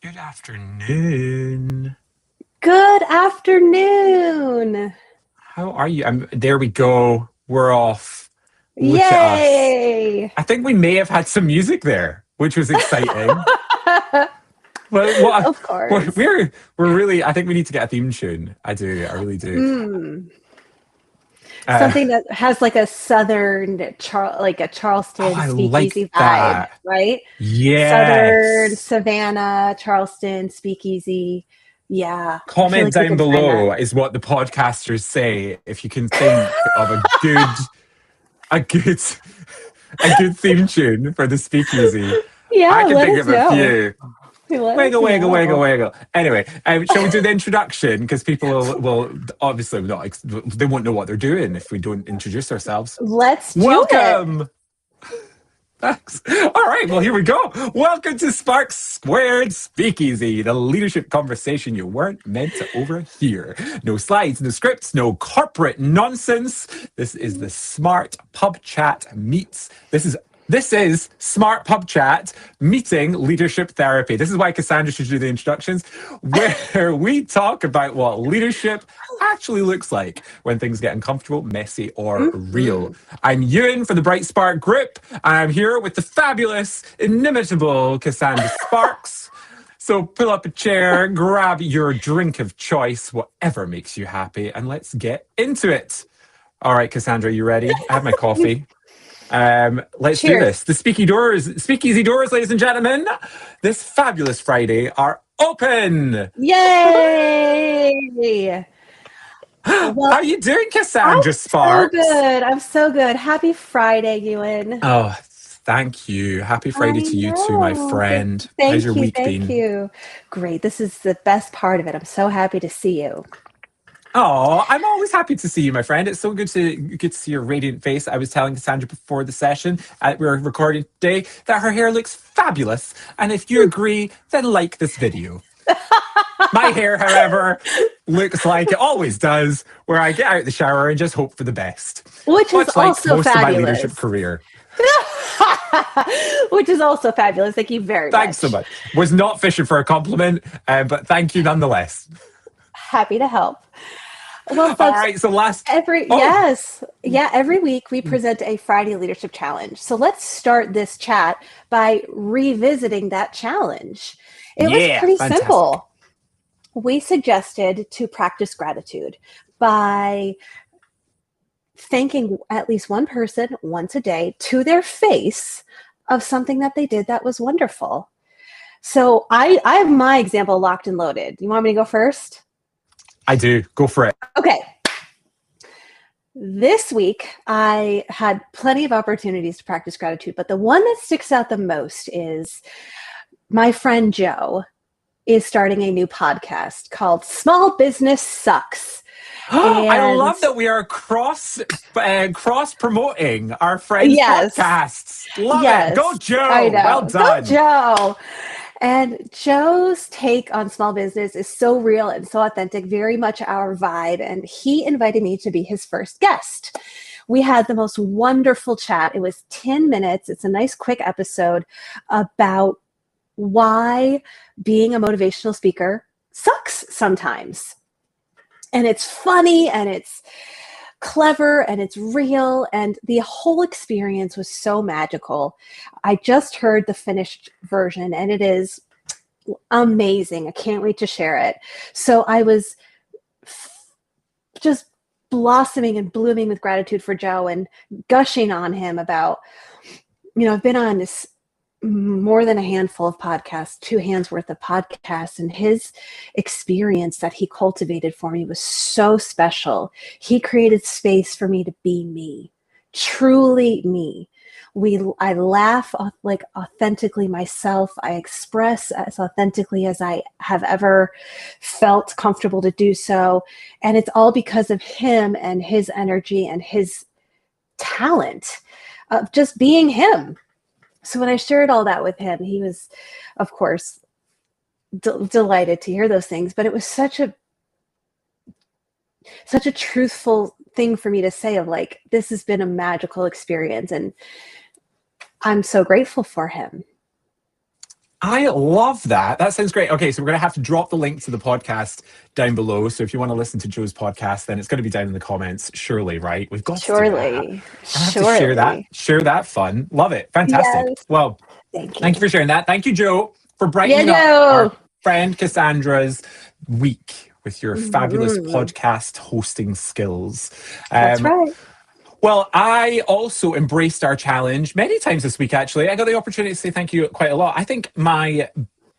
Good afternoon. Good afternoon. How are you? There we go. We're off. Look at us. Yay. I think we may have had some music there, which was exciting. But what Of course. we're really. I think we need to get a theme tune. I do. I really do. Mm. Uh, Something that has like a southern, like a oh, Charleston I like speakeasy vibe, that. right? Southern, Yes. Savannah, Charleston, speakeasy. Yeah, I feel Comment like we down can find that. below is what the podcasters say if you can think of a good a good theme tune for the speakeasy. I Yeah, can let think us of a know. few. Let us Wiggle, wiggle, wiggle, know. wiggle. Anyway, shall we do the introduction? Because people will obviously not. They won't know what they're doing if we don't introduce ourselves. Let's do it. Welcome. Thanks. All right. Well, here we go. Welcome to Sparks Squared Speakeasy, the leadership conversation you weren't meant to overhear. No slides, no scripts, no corporate nonsense. This is the Smart Pub Chat meets. This is Smart Pub Chat meeting leadership therapy. This is why Cassandra should do the introductions, where we talk about what leadership actually looks like when things get uncomfortable, messy, or real. Mhm. I'm Ewan for the Bright Spark Group, and I'm here with the fabulous, inimitable Cassandra Sparks. So pull up a chair, grab your drink of choice, whatever makes you happy, and let's get into it. All right, Cassandra, you ready? I have my coffee. Let's do Cheers. this. The speakeasy doors, ladies and gentlemen, this fabulous Friday are open. Yay! Well, How you doing, I'm Cassandra so Sparks? good. I'm so good. Happy Friday, Ewan. Oh, thank you. Happy Friday I to you too, my know. friend. How's your Thank you. week Thank been? you. Great. This is the best part of it. I'm so happy to see you. Oh, I'm always happy to see you, my friend. It's so good to see your radiant face. I was telling Cassandra before the session we were recording today that her hair looks fabulous, and if you agree, then like this video. My hair, however, looks like it always does, where I get out the shower and just hope for the best, Which is much like also most of my leadership fabulous. career. Which is also fabulous. Thank you very Thanks so much. much. Was not fishing for a compliment, but thank you nonetheless. Happy to help. Well, All folks, right, so last. every Oh, yes. Yeah, every week we present a Friday leadership challenge. So let's start this chat by revisiting that challenge. It was yeah, pretty fantastic. simple. We suggested to practice gratitude by thanking at least one person once a day to their face of something that they did that was wonderful. So I have my example locked and loaded. You want me to go first? I do. Go for it. Okay. This week, I had plenty of opportunities to practice gratitude, but the one that sticks out the most is my friend Joe is starting a new podcast called Small Business Sucks. I And love that we are cross promoting our friends' yes, podcasts. Love it. Go, yes, I Joe. Well know. Go, done. Joe. And Joe's take on small business is so real and so authentic, very much our vibe. And he invited me to be his first guest. We had the most wonderful chat. It was 10 minutes. It's a nice, quick episode about why being a motivational speaker sucks sometimes. And it's funny and it's clever and it's real, and the whole experience was so magical. I just heard the finished version and it is amazing. I can't wait to share it. So I was just blossoming and blooming with gratitude for Joe and gushing on him about, I've been on this more than a handful of podcasts, 2 hands worth of podcasts, and his experience that he cultivated for me was so special. He created space for me to be me, truly me. I laugh like authentically myself. I express as authentically as I have ever felt comfortable to do so. And it's all because of him and his energy and his talent of just being him. So when I shared all that with him, he was, of course, delighted to hear those things. But it was such a truthful thing for me to say of like, this has been a magical experience, and I'm so grateful for him. I love that. That sounds great. Okay, so we're going to have to drop the link to the podcast down below. So if you want to listen to Joe's podcast, then it's going to be down in the comments, surely, right? We've got to do that. Surely, I have to share that, surely. share that fun. Love it. Fantastic. Yes. Well, Thank thank you you. for sharing that. Thank you, Joe, for Yeah, brightening up our Joe. friend Cassandra's week with your fabulous Mhm. podcast hosting skills. That's Um, right. well, I also embraced our challenge many times this week, actually. I got the opportunity to say thank you quite a lot. I think my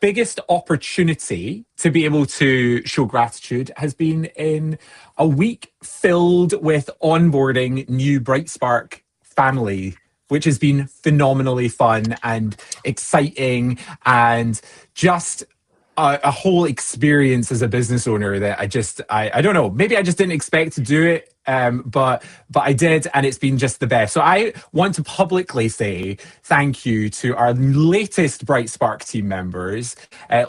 biggest opportunity to be able to show gratitude has been in a week filled with onboarding new Bright Spark family, which has been phenomenally fun and exciting and just a whole experience as a business owner that I don't know, maybe I just didn't expect to do it, but I did, and it's been just the best. So I want to publicly say thank you to our latest Bright Spark team members,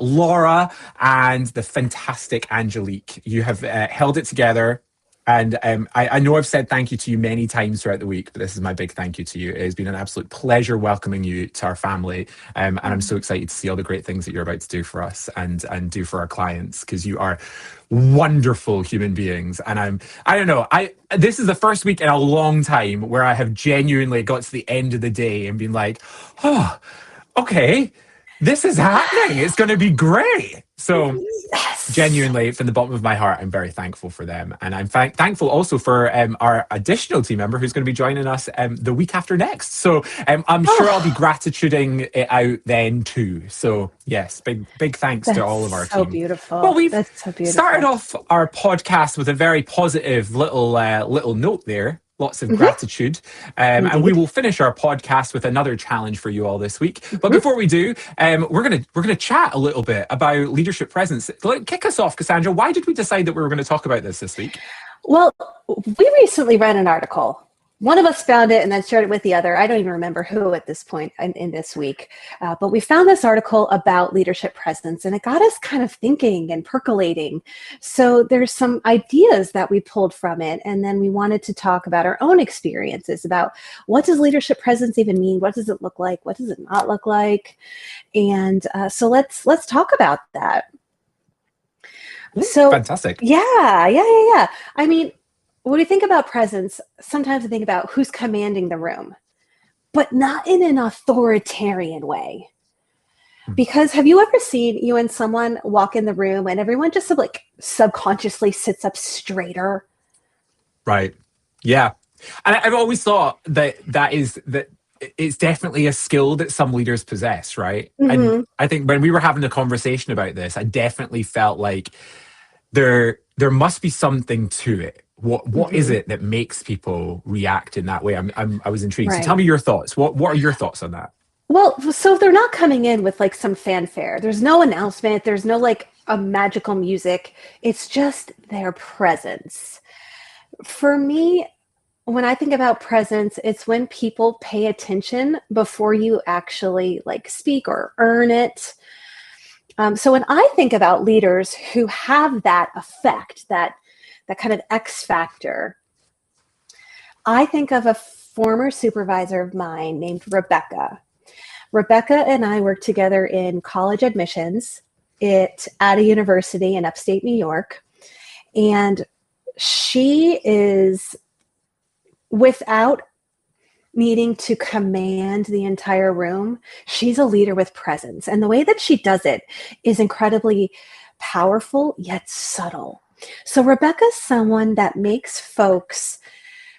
Laura and the fantastic Angelique. You have held it together. And I know I've said thank you to you many times throughout the week, but this is my big thank you to you. It has been an absolute pleasure welcoming you to our family. And I'm so excited to see all the great things that you're about to do for us and do for our clients, because you are wonderful human beings. And I don't know, this is the first week in a long time where I have genuinely got to the end of the day and been like, oh, okay, this is happening. It's going to be great. So Yes. genuinely, from the bottom of my heart, I'm very thankful for them. And I'm thankful also for our additional team member who's going to be joining us the week after next. So I'm sure I'll be Oh, gratituding it out then too. So yes, big thanks to that's all of our so team. Well, beautiful. we've That's so started beautiful. off our podcast with a very positive little note there. Lots of Hmm. gratitude. And we Indeed. will finish our podcast with another challenge for you all this week. But Mhm. before we do, we're gonna chat a little bit about leadership presence. Kick us off, Cassandra. Why did we decide that we were going to talk about this week? Well, we recently read an article. One of us found it and then shared it with the other. I don't even remember who at this point in this week. But we found this article about leadership presence, and it got us kind of thinking and percolating. So there's some ideas that we pulled from it, and then we wanted to talk about our own experiences about what does leadership presence even mean? What does it look like? What does it not look like? And so let's talk about that. Ooh, So fantastic. yeah. I mean, when we think about presence, sometimes we think about who's commanding the room, but not in an authoritarian way. Because have you ever seen you and someone walk in the room and everyone just like subconsciously sits up straighter? Right. Yeah. And I've always thought that it's definitely a skill that some leaders possess, right? And Mm-hmm. I think when we were having a conversation about this, I definitely felt like there must be something to it. What is Mm-hmm. it that makes people react in that way? I was intrigued. So tell Right. me your thoughts. What are your thoughts on that? Well, so they're not coming in with like some fanfare. There's no announcement. There's no like a magical music. It's just their presence. For me, when I think about presence, it's when people pay attention before you actually like speak or earn it. So when I think about leaders who have that effect, that kind of X factor, I think of a former supervisor of mine named Rebecca. Rebecca and I worked together in college admissions at a university in upstate New York, and she is, without needing to command the entire room, she's a leader with presence. And the way that she does it is incredibly powerful yet subtle. So Rebecca's someone that makes folks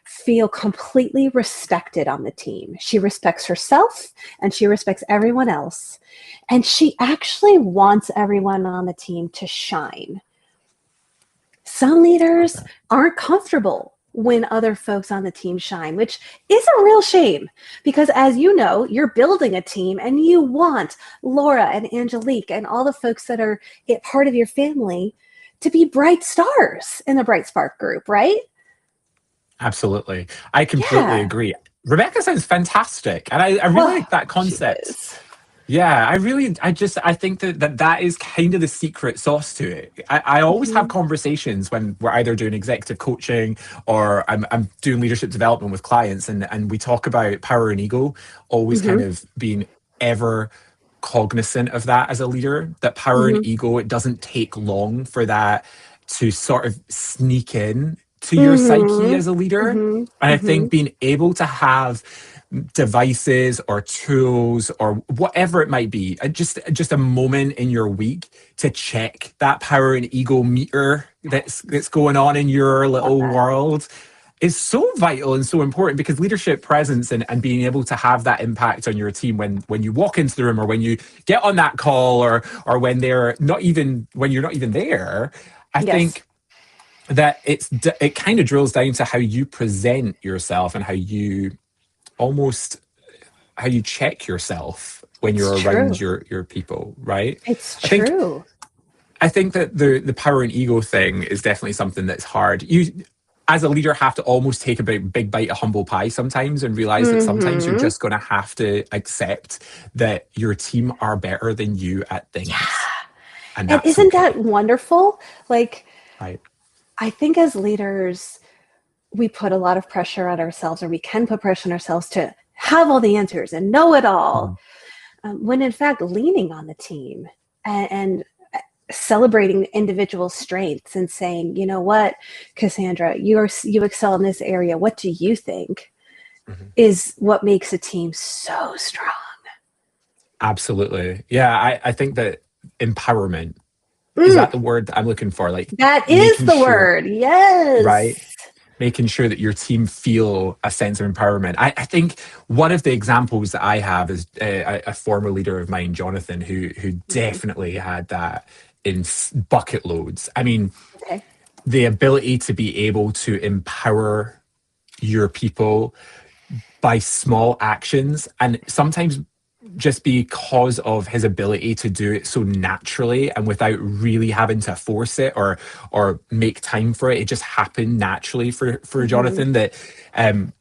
feel completely respected on the team. She respects herself and she respects everyone else. And she actually wants everyone on the team to shine. Some leaders aren't comfortable when other folks on the team shine, which is a real shame because, as you know, you're building a team and you want Laura and Angelique and all the folks that are part of your family to be bright stars in the Bright Spark group, right? Absolutely. I completely Yeah. agree. Rebecca sounds fantastic. And I really Oh, like that she concept. is. Yeah, I think that is kind of the secret sauce to it. I always have Mm-hmm. conversations when we're either doing executive coaching or I'm doing leadership development with clients, and we talk about power and ego always kind Mm-hmm. of being ever cognizant of that as a leader, that power and Mm-hmm. ego, it doesn't take long for that to sort of sneak in to your psyche Mm-hmm. as a leader. Mm-hmm. And I Mm-hmm. think being able to have devices or tools or whatever it might be, just a moment in your week to check that power and ego meter that's going on in your Love little that. world is so vital and so important, because leadership presence and being able to have that impact on your team when you walk into the room, or when you get on that call, or when they're not even, when you're not even there. I Yes. think that it kind of drills down to how you present yourself, and almost how you check yourself when It's you're around true. your people, right? It's I think true. I think that the power and ego thing is definitely something that's hard. You, as a leader, have to almost take a big bite of humble pie sometimes, and realize that sometimes you're Mm-hmm. just going to have to accept that your team are better than you at things, Yeah. and And that's isn't that okay, wonderful? Like, right? I think as leaders, we put a lot of pressure on ourselves, or we can put pressure on ourselves to have all the answers and know it all. Mhm. When in fact, leaning on the team and celebrating individual strengths and saying, you know what, Cassandra, you excel in this area. What do you think Mhm. is what makes a team so strong? Absolutely, yeah. I think that empowerment, is Mm, that the word that I'm looking for? Like that is making the sure, word. Yes. right? Making sure that your team feel a sense of empowerment. I think one of the examples that I have is a former leader of mine, Jonathan, who Mhm. definitely had that in bucket loads. I mean, Okay. the ability to be able to empower your people by small actions, and sometimes just because of his ability to do it so naturally and without really having to force it or make time for it. It just happened naturally for Mm-hmm. Jonathan, that um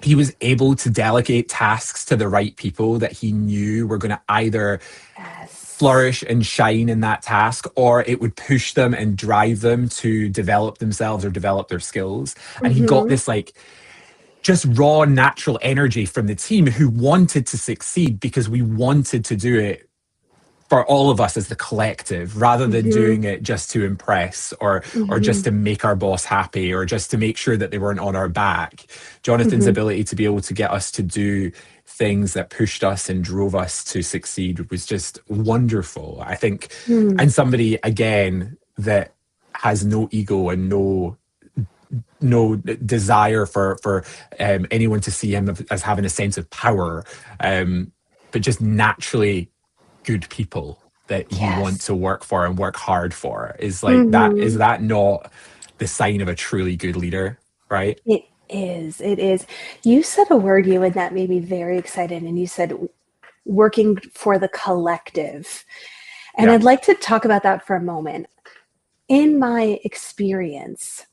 he was able to delegate tasks to the right people that he knew were going to either Yes. flourish and shine in that task, or it would push them and drive them to develop themselves or develop their skills. And he got Mm-hmm. this like just raw natural energy from the team, who wanted to succeed because we wanted to do it for all of us as the collective, rather than Mm-hmm. doing it just to impress, or Mm-hmm. just to make our boss happy, or just to make sure that they weren't on our back. Jonathan's Mm-hmm. ability to be able to get us to do things that pushed us and drove us to succeed was just wonderful, I think. Mm. And somebody, again, that has no ego and no desire for anyone to see him as having a sense of power, um, but just naturally good people that you want Yes. to work for and work hard for, is like that. Is Mm-hmm. that not the sign of a truly good leader, right? It is. It is. You said a word, you, and that made me very excited. And you said working for the collective. And Yeah. I'd like to talk about that for a moment. In my experience,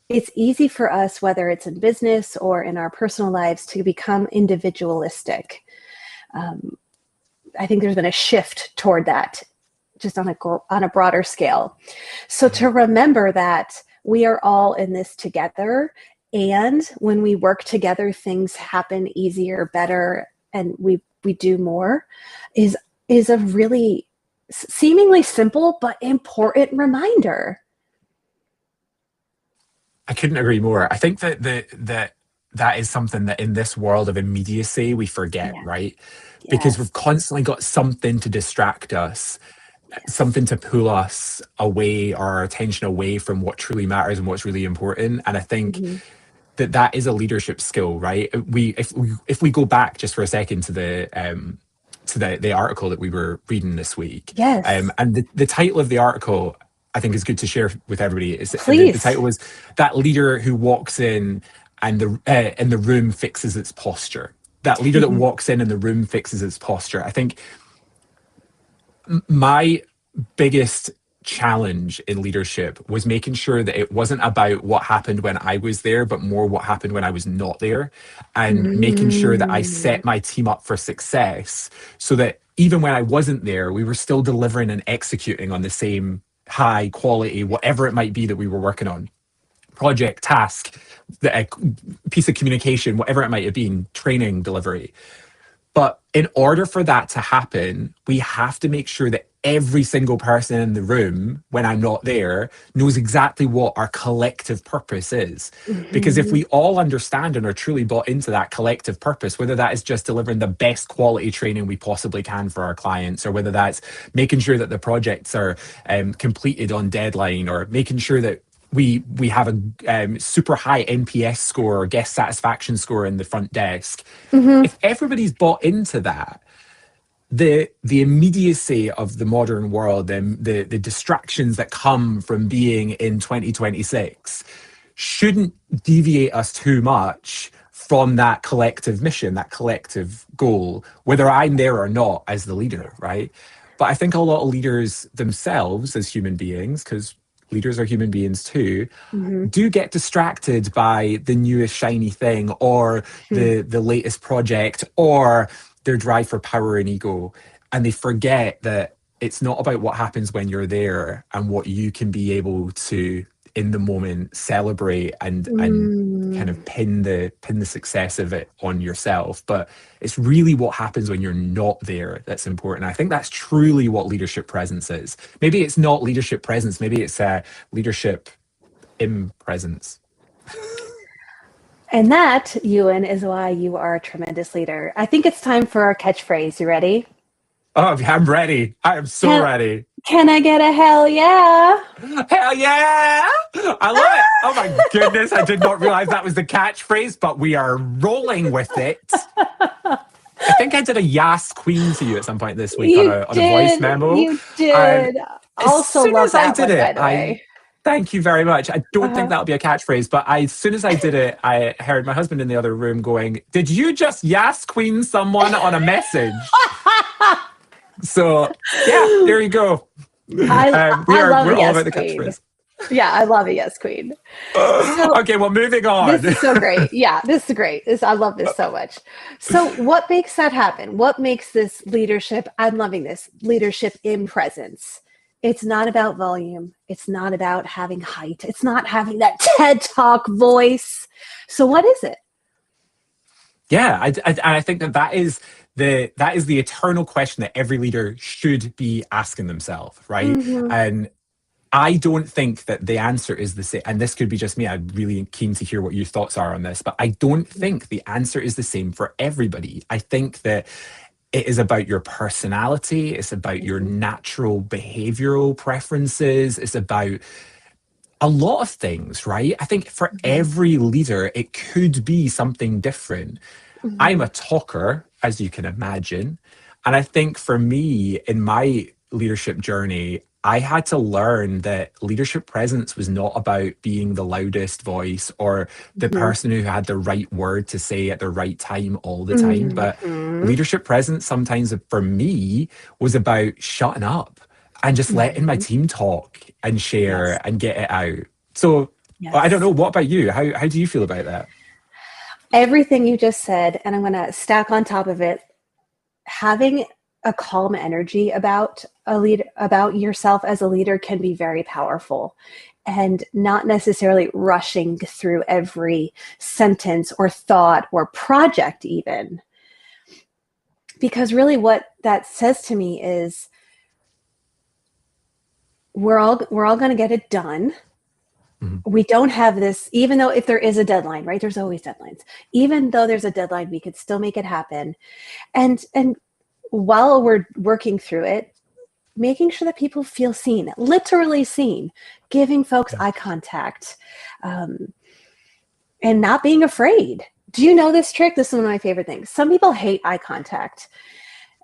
it's easy for us, whether it's in business or in our personal lives, to become individualistic. Um, I think there's been a shift toward that, just on a broader scale. So to Mhm. remember that we are all in this together, and when we work together, things happen easier, better, and we do more, is is a really seemingly simple but important reminder. I couldn't agree more. I think that is something that in this world of immediacy we forget, Yeah. right? Because Yes. we've constantly got something to distract us, Yes. something to pull us away, or our attention away from what truly matters and what's really important. And I think Mm-hmm. that is a leadership skill, right? If we go back just for a second to the article that we were reading this week, Yes. and the title of the article, I think, is good to share with everybody. The Please. title was "That Leader Who Walks In and the Room Fixes Its Posture." That leader that Mm-hmm. walks in and the room fixes its posture. I think my biggest challenge in leadership was making sure that it wasn't about what happened when I was there, but more what happened when I was not there, and making sure that I Mm. set my team up for success, so that even when I wasn't there, we were still delivering and executing on the same high quality, whatever it might be that we were working on. Project, task, the piece of communication, whatever it might have been, training, delivery. But in order for that to happen, we have to make sure that every single person in the room, when I'm not there, knows exactly what our collective purpose is. Because if Mm-hmm. we all understand and are truly bought into that collective purpose, whether that is just delivering the best quality training we possibly can for our clients, or whether that's making sure that the projects are completed on deadline, or making sure that we have a super high NPS score or guest satisfaction score in the front desk. Mm-hmm. If everybody's bought into that, the immediacy of the modern world and the distractions that come from being in 2026 shouldn't deviate us too much from that collective mission, that collective goal, whether I'm there or not as the leader, right? But I think a lot of leaders themselves as human beings, because leaders are human beings too, Mm-hmm. do get distracted by the newest shiny thing, or the latest project, or their drive for power and ego, and they forget that it's not about what happens when you're there and what you can be able to in the moment celebrate and kind of Mm. pin the success of it on yourself, but it's really what happens when you're not there that's important. I think that's truly what leadership presence is. Maybe it's not leadership presence, maybe it's leadership in presence. And that, Ewan, is why you are a tremendous leader. I think it's time for our catchphrase. You ready? Oh, I'm ready. I am so Can, ready. can I get a hell yeah? Hell yeah! I love it. Oh my goodness. I did not realize that was the catchphrase, but we are rolling with it. I think I did a Yas Queen to you at some point this week on You a voice did. memo. You And did. as Also soon love as I that did one, by it, the way. thank you very much. I don't think Uh-huh. that'll be a catchphrase, but as soon as I did it, I heard my husband in the other room going, "Did you just Yas Queen someone on a message?" So yeah, there you go. I love a We're all yes about the queen. catchphrase. Yeah, I love a yes queen. So Okay, well, moving on. this is so great. Yeah, this is great. I love this so much. So what makes that happen? What makes this leadership? I'm loving this leadership in presence. It's not about volume. It's not about having height. It's not having that TED Talk voice. So what is it? Yeah, I think that is the eternal question that every leader should be asking themselves, right? Mm-hmm. And I don't think that the answer is the same. And this could be just me. I'm really keen to hear what your thoughts are on this, but I don't think the answer is the same for everybody. I think that it is about your personality. It's about your Mm-hmm. natural behavioral preferences. It's about a lot of things, right? I think for Mm-hmm. every leader, it could be something different. I'm Mm-hmm. a talker, as you can imagine. And I think for me, in my leadership journey, I had to learn that leadership presence was not about being the loudest voice or the Mm-hmm. person who had the right word to say at the right time all the time. But Mm-hmm. leadership presence sometimes for me was about shutting up and just letting my Mm-hmm. team talk and Yes. share and get it out. So I don't know. Yes. What about you? How do you feel about that? Everything you just said, and I'm going to stack on top of it, having a calm energy about about yourself as a leader can be very powerful, and not necessarily rushing through every sentence or thought or project even, because really what that says to me is we're all going to get it done. Mhm. We don't have this, even though if there is a deadline, right? There's always deadlines. Even though there's a deadline, we could still make it happen. And while we're working through it, making sure that people feel seen, literally seen, giving folks eye contact, um, and not being afraid. Do you know this trick? This is one of my favorite things. Some people hate eye contact,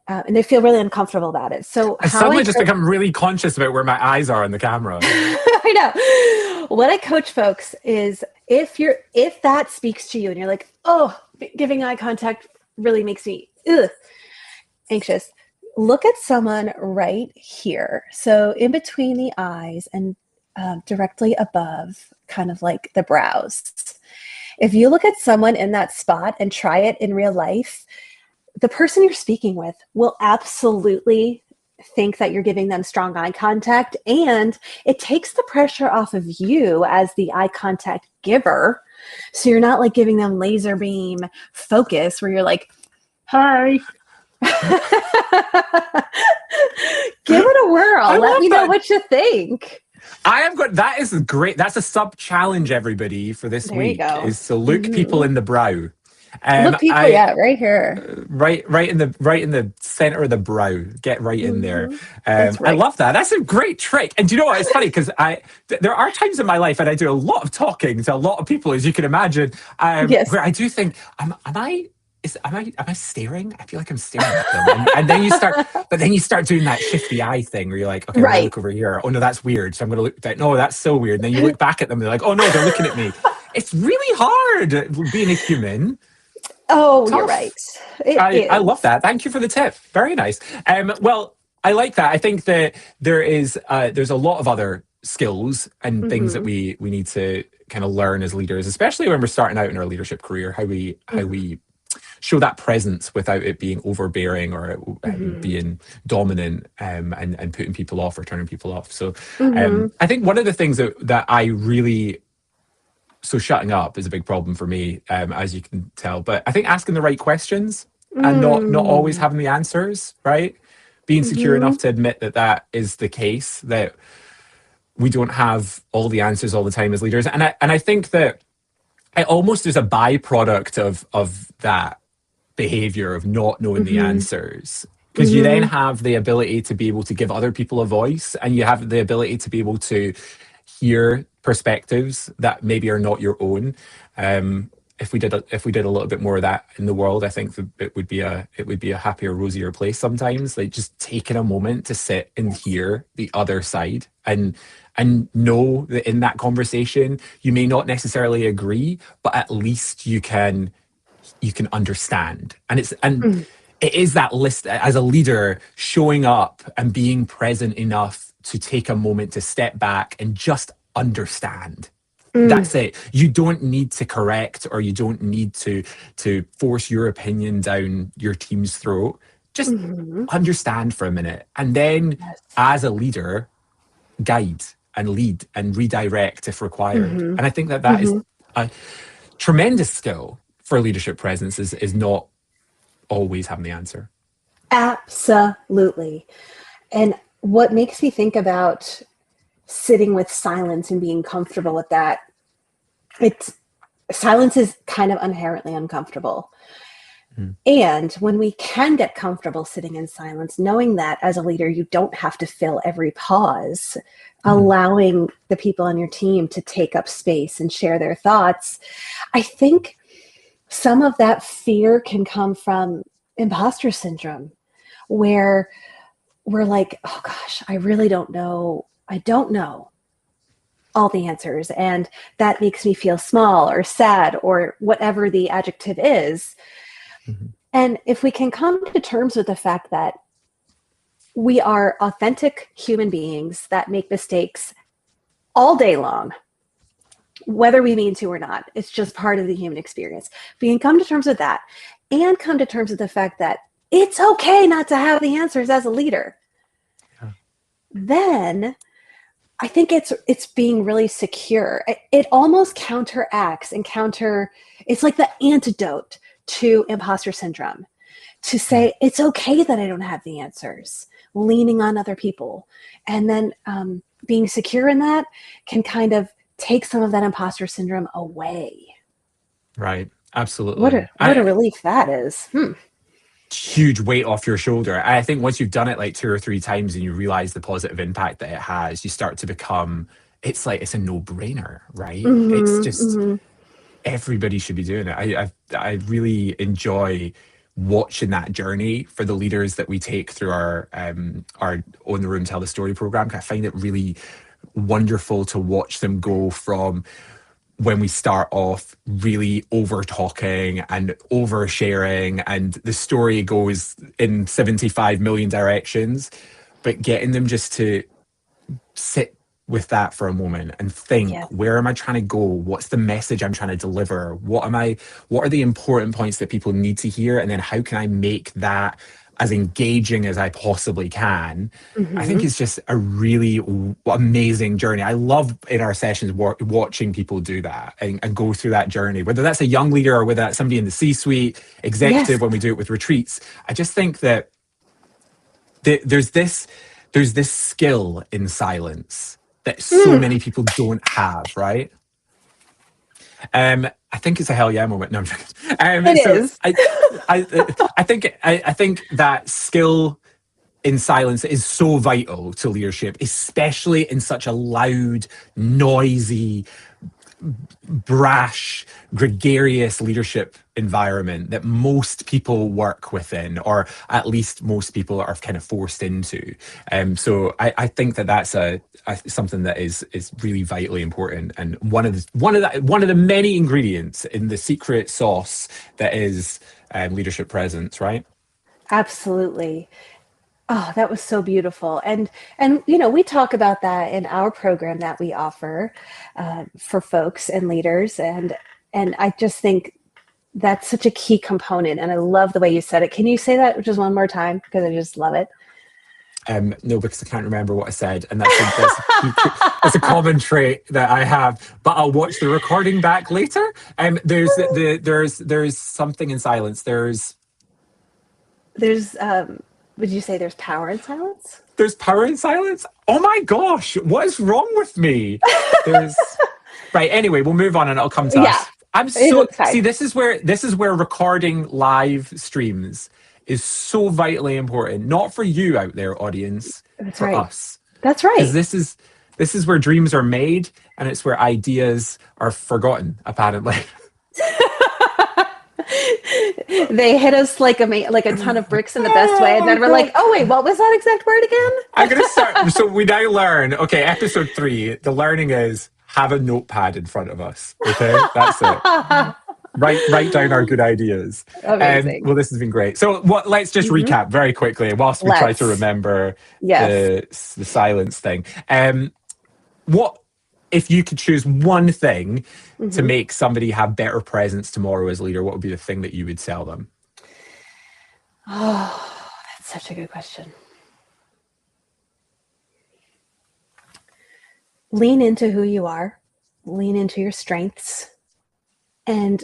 and they feel really uncomfortable about it. So I how I suddenly just become really conscious about where my eyes are on the camera. I know. What I coach folks is if that speaks to you and you're like, oh, giving eye contact really makes me anxious. Look at someone right here. So in between the eyes and directly above, kind of like the brows. If you look at someone in that spot and try it in real life, the person you're speaking with will absolutely think that you're giving them strong eye contact, and it takes the pressure off of you as the eye contact giver. So you're not like giving them laser beam focus where you're like, hi. Give it a whirl. I Let love me know that. what you think. I am good. That is great. That's a sub challenge, everybody, for this There you week, go. is to look people in the brow. Look people, I yeah, right here. right in the center of the brow. Get right in there. That's I right. love that. That's a great trick. And do you know what? It's funny because there are times in my life, and I do a lot of talking to a lot of people, as you can imagine, Yes. where I do think, am I staring? I feel like I'm staring at them. And then you start, but then you start doing that shifty eye thing where you're like, okay, I'm gonna Right. look over here. Oh no, that's weird. So I'm gonna look that. No, that's so weird. And then you look back at them, they're like, oh no, they're looking at me. It's really hard being a human. Oh, you're right. Tough. It I love is. that. Thank you for the tip. Very nice. Well, I like that. I think that there's a lot of other skills and things that Mm-hmm. we need to kind of learn as leaders, especially when we're starting out in our leadership career. How we show that presence without it being overbearing or Mm-hmm. being dominant, and putting people off or turning people off. So Mm-hmm. I think one of the things that I really, so shutting up is a big problem for me, as you can tell. But I think asking the right questions and not always Mm-hmm. having the answers, right? Being secure enough to admit that that is the case, that we don't have all the answers all the time as leaders. And I think that it almost is a byproduct of that behavior of not knowing the Mm-hmm. answers, because you then Mm-hmm. have the ability to be able to give other people a voice, and you have the ability to be able to hear perspectives that maybe are not your own. If we did a little bit more of that in the world, I think that it would be a happier, rosier place sometimes. Like just taking a moment to sit and Yes. hear the other side, and know that in that conversation you may not necessarily agree, but at least you can understand. And it is that list, as a leader, showing up and being present enough to take a moment to step back and just understand. Mm-hmm. That's it. You don't need to correct, or you don't need to force your opinion down your team's throat. Just Mm-hmm. understand for a minute, and then Yes. as a leader, guide and lead and redirect if required. Mm-hmm. And I think that that is Mm-hmm. a tremendous skill for leadership presence, is not always having the answer. Absolutely. And what makes me think about sitting with silence and being comfortable with that, it's silence is kind of inherently uncomfortable. Mm. And when we can get comfortable sitting in silence, knowing that as a leader, you don't have to fill every pause, Mm. allowing the people on your team to take up space and share their thoughts, I think some of that fear can come from imposter syndrome, where we're like, oh gosh, I really don't know. I don't know all the answers. And that makes me feel small or sad or whatever the adjective is. Mhm. And if we can come to terms with the fact that we are authentic human beings that make mistakes all day long, whether we mean to or not, it's just part of the human experience. We can come to terms with that and come to terms with the fact that it's okay not to have the answers as a leader. Yeah. Then I think it's being really secure. It almost counteracts and it's like the antidote to imposter syndrome, to Yeah. say it's okay that I don't have the answers, leaning on other people. And then being secure in that can kind of take some of that imposter syndrome away. Right. What Absolutely. a relief that is. Huge weight off your shoulder. I think once you've done it like two or three times and you realize the positive impact that it has, you start to become, it's like, it's a no-brainer, right? It's Mm-hmm, just, mm-hmm. everybody should be doing it. I really enjoy watching that journey for the leaders that we take through our On the Room Tell the Story program. I find it really wonderful to watch them go from when we start off really over talking and oversharing, and the story goes in 75 million directions, but getting them just to sit with that for a moment and think, Yes. where am I trying to go? What's the message I'm trying to deliver? What are the important points that people need to hear? And then how can I make that as engaging as I possibly can, I think Mm-hmm. it's just a really amazing journey. I love in our sessions watching people do that and go through that journey, whether that's a young leader or whether that's somebody in the C-suite, Yes. executive, when we do it with retreats. I just think that there's this skill in silence that so Mm, many people don't have, right? I think it's a hell yeah moment. No, I'm joking. it So is. I think that skill in silence is so vital to leadership, especially in such a loud, noisy, brash, gregarious leadership environment that most people work within, or at least most people are kind of forced into. So I think that that's something that is really vitally important, and one of the many ingredients in the secret sauce that is leadership presence, right? Absolutely. Oh, that was so beautiful. And you know, we talk about that in our program that we offer for folks and leaders. And I just think that's such a key component. And I love the way you said it. Can you say that just one more time? Because I just love it. No, because I can't remember what I said, and that's a key that's a common trait that I have. But I'll watch the recording back later. There's something in silence. There's, would you say there's power in silence? There's power in silence. Oh my gosh, what is wrong with me? There's right. Anyway, we'll move on, and it'll come to Yeah, us. I'm so it's fine. see. This is where recording live streams is so vitally important. Not for you out there, audience, That's for right. us, That's because right. this is where dreams are made, and it's where ideas are forgotten. Apparently, They hit us like like a ton of bricks in the best way, and oh then we're like, god. "Oh wait, what was that exact word I'm gonna again?" start. So we now learn. Okay, episode 3. The learning is have a notepad in front of us. Okay, that's it. Write down our good ideas. Amazing. Well, this has been great. So, what? Let's just Hmm. recap very quickly whilst we try to Let's. remember Yes. the silence thing. What if you could choose one thing to Hmm. make somebody have better presence tomorrow as a leader? What would be the thing that you would tell them? Oh, that's such a good question. Lean into who you are, lean into your strengths, and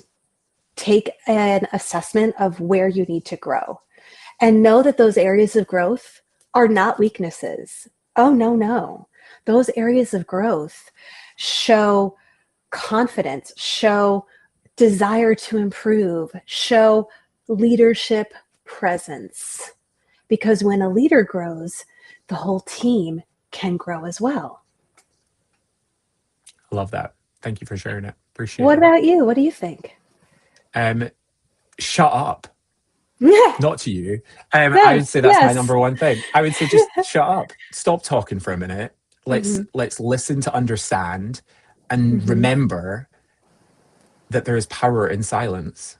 take an assessment of where you need to grow. And know that those areas of growth are not weaknesses. Oh, no, no. Those areas of growth show confidence, show desire to improve, show leadership presence. Because when a leader grows, the whole team can grow as well. I love that. Thank you for sharing it. Appreciate What that. about you? What do you think? Um, Shut up. Yeah, Not to you. I yeah, would say that's my yes. number one thing. I would say just shut up. Stop talking for a minute. Let's Hmm. let's listen to understand and Hmm. remember that there is power in silence.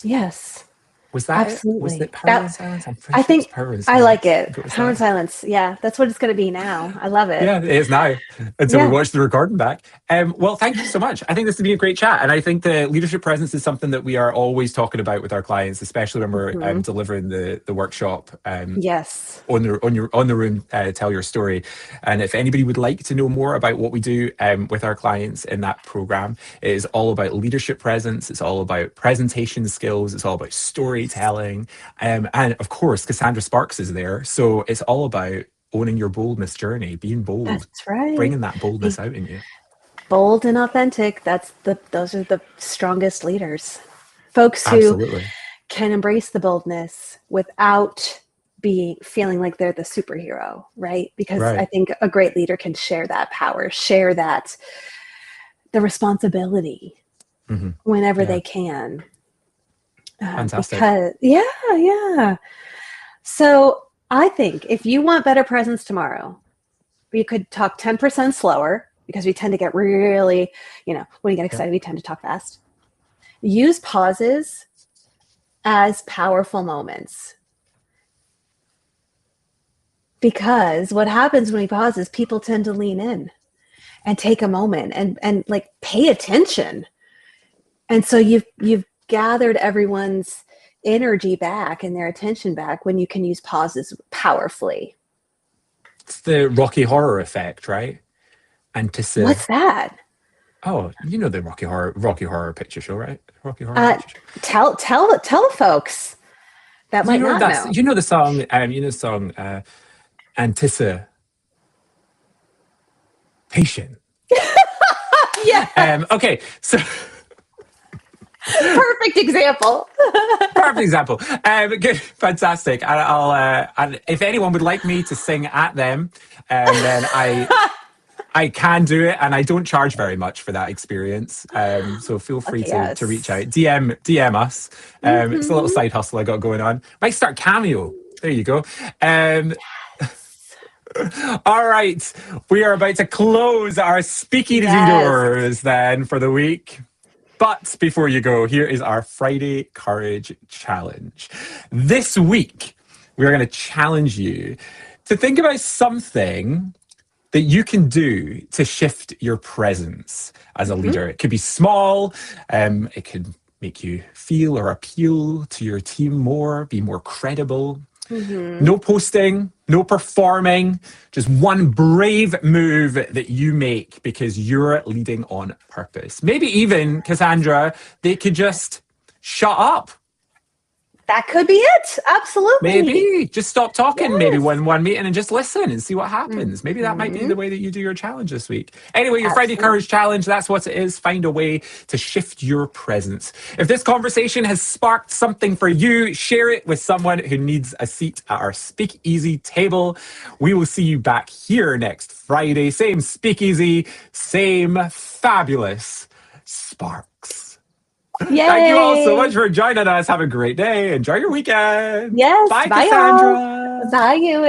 Yes, Was that it? Was absolutely. it power in That silence? I'm pretty I sure it was think power in I like silence. I it. think it was Power and that. silence. Yeah, that's what it's going to be now. I love it. Yeah, it is now until we Yeah. watch the recording back. Well, thank you so much. I think this has been a great chat. And I think the leadership presence is something that we are always talking about with our clients, especially when we're Hmm. delivering the workshop Yes. on the room, tell your story. And if anybody would like to know more about what we do with our clients in that program, it is all about leadership presence. It's all about presentation skills. It's all about storytelling. And of course, Cassandra Sparks is there. So it's all about owning your boldness journey, being bold, That's right. bringing that Be boldness out in you. bold and authentic. Those are the strongest leaders. Folks who Absolutely. can embrace the boldness without being feeling like they're the superhero, right? Because I Right. think a great leader can share that power, share that the responsibility Hmm. whenever Yeah. they can. Fantastic. Because yeah, yeah. So I think if you want better presence tomorrow, you could talk 10% slower because we tend to get really, when you get Yeah. excited, we tend to talk fast. Use pauses as powerful moments. Because what happens when we pause is people tend to lean in and take a moment and like pay attention. And so you've gathered everyone's energy back and their attention back when you can use pauses powerfully. It's the Rocky Horror effect, right? What's that? Oh, you know the Rocky Horror Picture Show, right? Rocky Horror Picture Show. Tell folks that might not know. You know the song. Anticipation. Yeah. Okay, so Perfect example. perfect example. Good, fantastic. And and if anyone would like me to sing at them, then I can do it, and I don't charge very much for that experience. So feel free to reach out, DM us. It's a little side hustle I got going on. Might start Cameo. There you go. All right, we are about to close our speakeasy doors then for the week. But before you go, here is our Friday Courage Challenge. This week, we're going to challenge you to think about something that you can do to shift your presence as a leader. It could be small. It could make you feel or appeal to your team more, be more credible. No posting, no performing, just one brave move that you make because you're leading on purpose. Maybe even, Cassandra, they could just shut up. That could be it. Absolutely. Maybe just stop talking maybe one meeting and just listen and see what happens. Maybe that might be the way that you do your challenge this week. Anyway, your Friday Courage Challenge, that's what it is. Find a way to shift your presence. If this conversation has sparked something for you, share it with someone who needs a seat at our Speakeasy table. We will see you back here next Friday. Same Speakeasy, same fabulous Sparks. Yay. Thank you all so much for joining us. Have a great day. Enjoy your weekend. Yes. Bye, Cassandra. Bye, you.